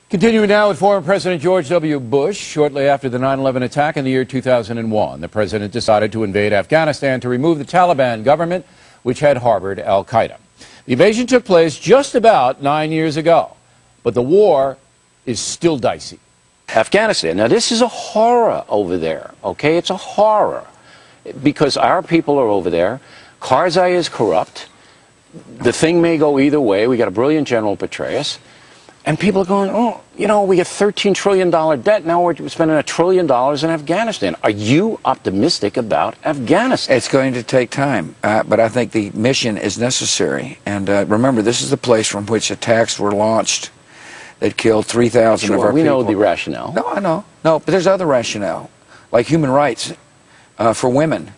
Continuing now with former President George W. Bush. Shortly after the 9/11 attack in the year 2001, the president decided to invade Afghanistan to remove the Taliban government, which had harbored al-Qaeda. The invasion took place just about 9 years ago, but the war is still dicey. Afghanistan. Now, this is a horror over there, okay? It's a horror because our people are over there. Karzai is corrupt. The thing may go either way. We got a brilliant General Petraeus. And people are going, oh, you know, we get $13 trillion debt. Now we're spending $1 trillion in Afghanistan. Are you optimistic about Afghanistan? It's going to take time, but I think the mission is necessary. And remember, this is the place from which attacks were launched that killed 3,000 of our people. We know the rationale. No, I know. No, but there's other rationale, like human rights for women.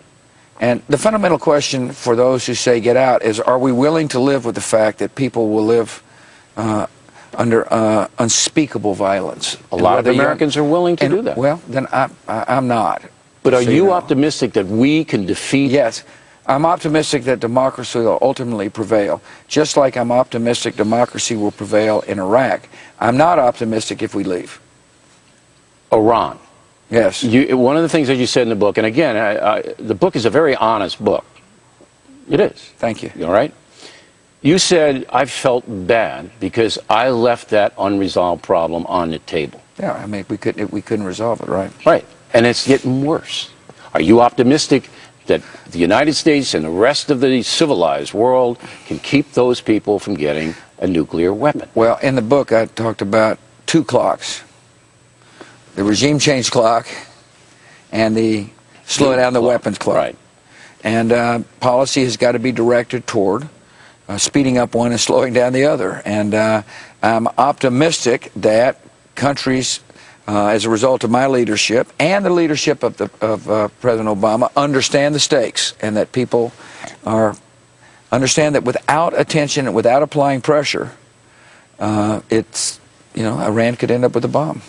And the fundamental question for those who say get out is, are we willing to live with the fact that people will live under unspeakable violence? A lot of Americans are willing to do that. Well, then I'm not. But are you optimistic that we can defeat? Yes. I'm optimistic that democracy will ultimately prevail, just like I'm optimistic democracy will prevail in Iraq. I'm not optimistic if we leave. Iran. Yes. One of the things that you said in the book, and again, the book is a very honest book. It is. Thank you. All right? You said, I felt bad because I left that unresolved problem on the table. Yeah, I mean, we couldn't resolve it, right? Right. And it's getting worse. Are you optimistic that the United States and the rest of the civilized world can keep those people from getting a nuclear weapon? Well, in the book, I talked about two clocks. The regime change clock and the slow down the weapons clock. Right. And policy has got to be directed toward speeding up one and slowing down the other. And I'm optimistic that countries, as a result of my leadership and the leadership of President Obama, understand the stakes, and that people understand that without attention and without applying pressure, Iran could end up with a bomb.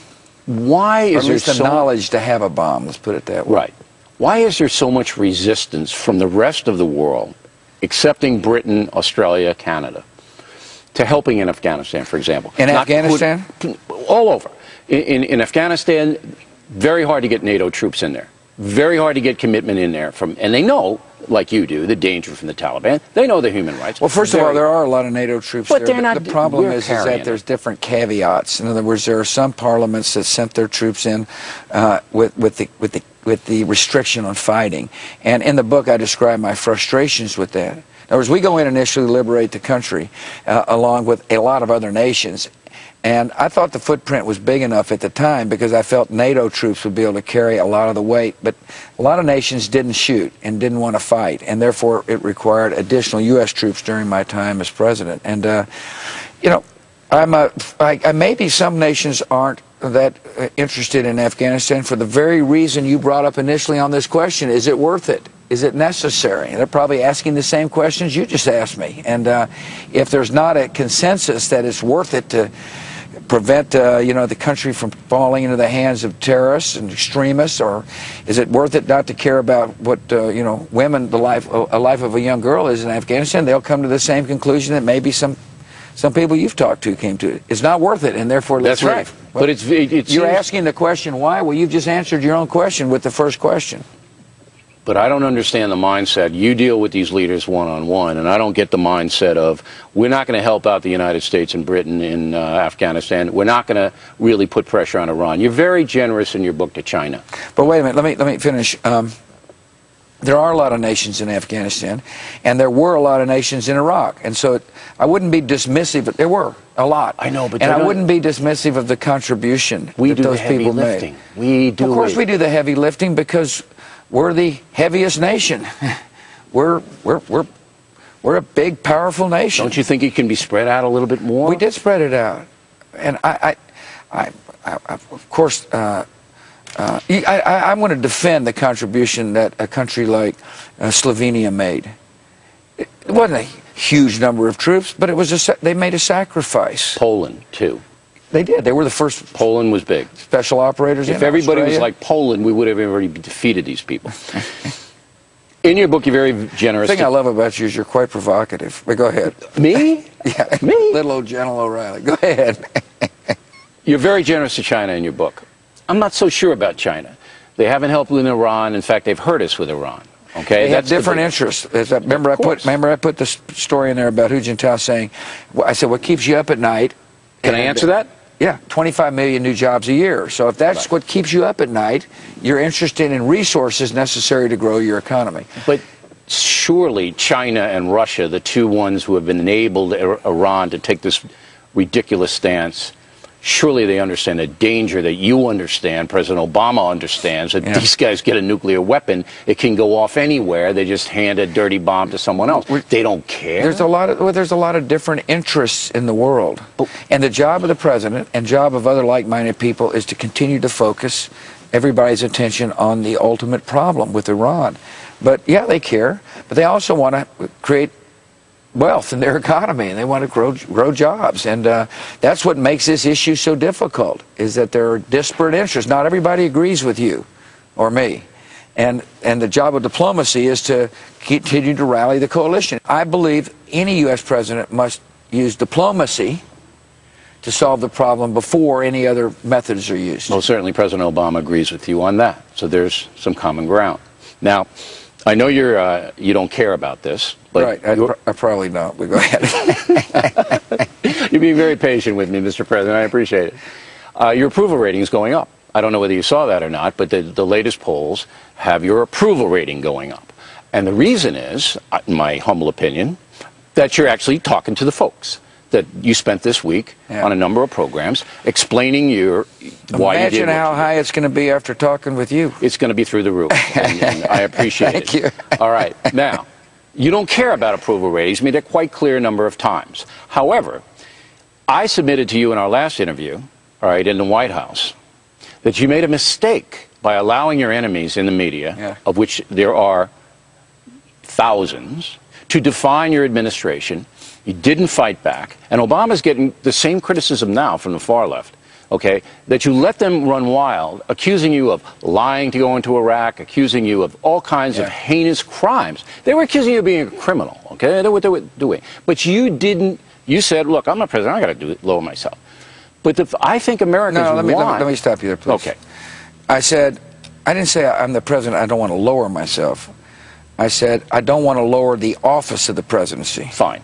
Why is there the knowledge to have a bomb? Let's put it that way. Right. Why is there so much resistance from the rest of the world, excepting Britain, Australia, Canada, to helping in Afghanistan, for example? In Afghanistan? All over. In Afghanistan, very hard to get NATO troops in there. Very hard to get commitment in there. And they know, like you do, the danger from the Taliban. They know the human rights. Well, first of all, there are a lot of NATO troops but there. They're not, the problem is that there's different caveats. In other words, there are some parliaments that sent their troops in with the restriction on fighting. And in the book, I describe my frustrations with that. In other words, we go in and initially liberate the country along with a lot of other nations. And I thought the footprint was big enough at the time because I felt NATO troops would be able to carry a lot of the weight. But a lot of nations didn't shoot and didn't want to fight. And therefore, it required additional U.S. troops during my time as president. And, maybe some nations aren't that interested in Afghanistan for the very reason you brought up initially on this question. Is it worth it? Is it necessary? And they're probably asking the same questions you just asked me. And if there's not a consensus that it's worth it to prevent the country from falling into the hands of terrorists and extremists, or is it worth it not to care about what women, a life of a young girl is in Afghanistan? They'll come to the same conclusion that maybe some people you've talked to came to. It's not worth it, and therefore let's leave. That's right. Well, but you're asking the question why? Well, you've just answered your own question with the first question. But I don't understand the mindset. You deal with these leaders one-on-one, and I don't get the mindset of, we're not going to help out the United States and Britain in Afghanistan. We're not going to really put pressure on Iran. You're very generous in your book to China. But wait a minute. Let me finish. There are a lot of nations in Afghanistan, and there were a lot of nations in Iraq. And so I wouldn't be dismissive, but there were a lot. I know, but I wouldn't be dismissive of the contribution that those people made. We do. Of course we do the heavy lifting because we're the heaviest nation. We're a big, powerful nation. Don't you think it can be spread out a little bit more? We did spread it out, and I of course, I want to defend the contribution that a country like Slovenia made. It wasn't a huge number of troops, but it was they made a sacrifice. Poland too. They did. They were the first. Poland was big. Special operators. If everybody was like Poland, we would have already defeated these people. In your book, you're very generous. The thing I love about you is you're quite provocative. But go ahead. Me? Yeah. Me? Little old General O'Reilly. Go ahead. You're very generous to China in your book. I'm not so sure about China. They haven't helped with Iran. In fact, they've hurt us with Iran. Okay, they have different interests. Remember, I put the story in there about Hu Jintao saying, I said, what keeps you up at night? Can I answer that? Yeah, 25 million new jobs a year. So if that's what keeps you up at night, you're interested in resources necessary to grow your economy. But surely China and Russia, the two ones who have enabled Iran to take this ridiculous stance, surely they understand the danger that you understand, President Obama understands, that these guys get a nuclear weapon, it can go off anywhere, they just hand a dirty bomb to someone else. They don't care. There's a lot of different interests in the world. And the job of the president and job of other like-minded people is to continue to focus everybody's attention on the ultimate problem with Iran. But yeah, they care, but they also want to create wealth in their economy, and they want to grow jobs, and that's what makes this issue so difficult, is that there are disparate interests. Not everybody agrees with you or me, and the job of diplomacy is to continue to rally the coalition. I believe any U.S. president must use diplomacy to solve the problem before any other methods are used. Well, certainly President Obama agrees with you on that, so there's some common ground. Now, I know you don't care about this, but right, I probably don't, but go ahead. You're being very patient with me, Mr. President. I appreciate it. Your approval rating is going up. I don't know whether you saw that or not, but the latest polls have your approval rating going up. And the reason is, in my humble opinion, that you're actually talking to the folks. That you spent this week on a number of programs explaining why you did Imagine how high it's going to be after talking with you. It's going to be through the roof, and I appreciate it. Thank you. All right. Now, you don't care about approval ratings. You made it quite clear a number of times. However, I submitted to you in our last interview, all right, in the White House, that you made a mistake by allowing your enemies in the media, of which there are thousands, to define your administration. You didn't fight back. And Obama's getting the same criticism now from the far left, okay, that you let them run wild, accusing you of lying to go into Iraq, accusing you of all kinds of heinous crimes. They were accusing you of being a criminal, okay? That's what they were doing. But you didn't, you said, look, I'm not president, I got to lower myself. But I think Americans let me stop you there, please. Okay. I didn't say I'm the president, I don't want to lower myself. I said I don't want to lower the office of the presidency. Fine.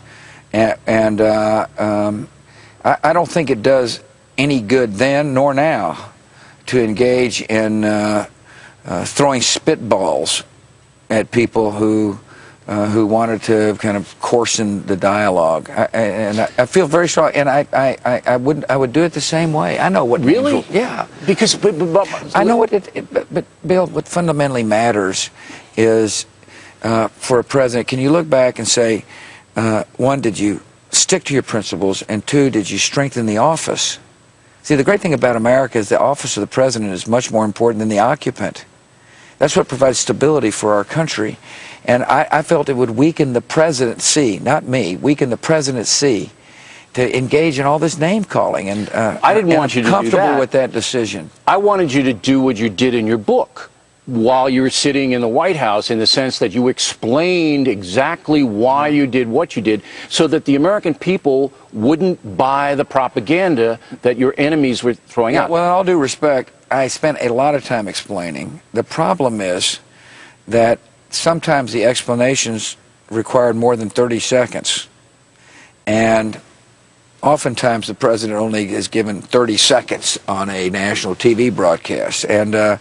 And I don't think it does any good then nor now to engage in throwing spitballs at people who wanted to kind of coarsen the dialogue. I feel very strong, and I would do it the same way. I know what really, yeah, because I know what but Bill, what fundamentally matters is for a president, can you look back and say, one, did you stick to your principles, and two, did you strengthen the office? See, the great thing about America is the office of the president is much more important than the occupant. That's what provides stability for our country. And I felt it would weaken the presidency, not me, weaken the presidency to engage in all this name-calling. And I didn't want you to do that. I'm comfortable with that decision. I wanted you to do what you did in your book while you were sitting in the White House, in the sense that you explained exactly why you did what you did, so that the American people wouldn't buy the propaganda that your enemies were throwing out. Well, in all due respect, I spent a lot of time explaining. The problem is that sometimes the explanations required more than 30 seconds. And oftentimes the president only is given 30 seconds on a national TV broadcast. And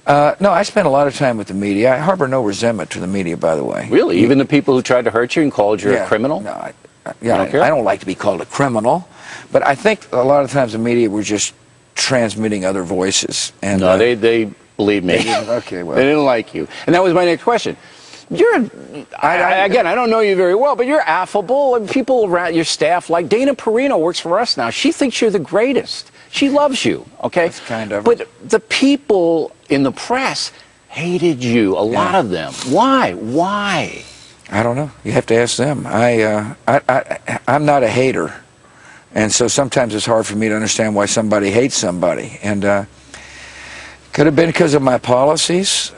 no, I spent a lot of time with the media. I harbor no resentment to the media, by the way. Really? Even the people who tried to hurt you and called you a criminal? No, I don't like to be called a criminal. But I think a lot of times the media were just transmitting other voices. And, no, they believe me. Okay, well. They didn't like you. And that was my next question. Again, I don't know you very well, but you're affable, and people around your staff, like Dana Perino works for us now. She thinks you're the greatest. She loves you, okay? That's kind of. But the people in the press hated you, a lot of them. Why? Why? I don't know. You have to ask them. I'm not a hater. And so sometimes it's hard for me to understand why somebody hates somebody. And could have been because of my policies.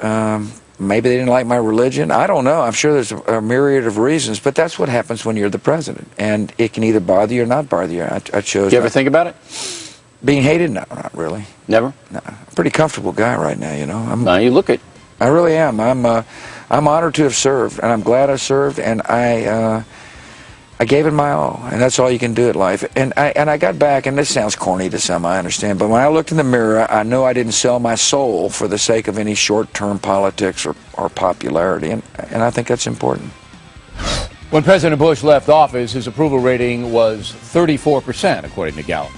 Maybe they didn't like my religion. I don't know. I'm sure there's a myriad of reasons, but that's what happens when you're the president. And it can either bother you or not bother you. I chose. Do you ever think about it? Being hated? No, not really. Never? No, I'm a pretty comfortable guy right now, you know. Now you look it. I really am. I'm honored to have served, and I'm glad I served, and I gave it my all, and that's all you can do at life. And I got back, and this sounds corny to some, I understand, but when I looked in the mirror, I knew I didn't sell my soul for the sake of any short-term politics or popularity, and I think that's important. When President Bush left office, his approval rating was 34%, according to Gallup.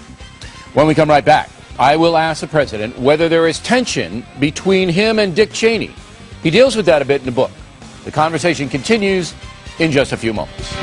When we come right back, I will ask the president whether there is tension between him and Dick Cheney. He deals with that a bit in the book. The conversation continues in just a few moments.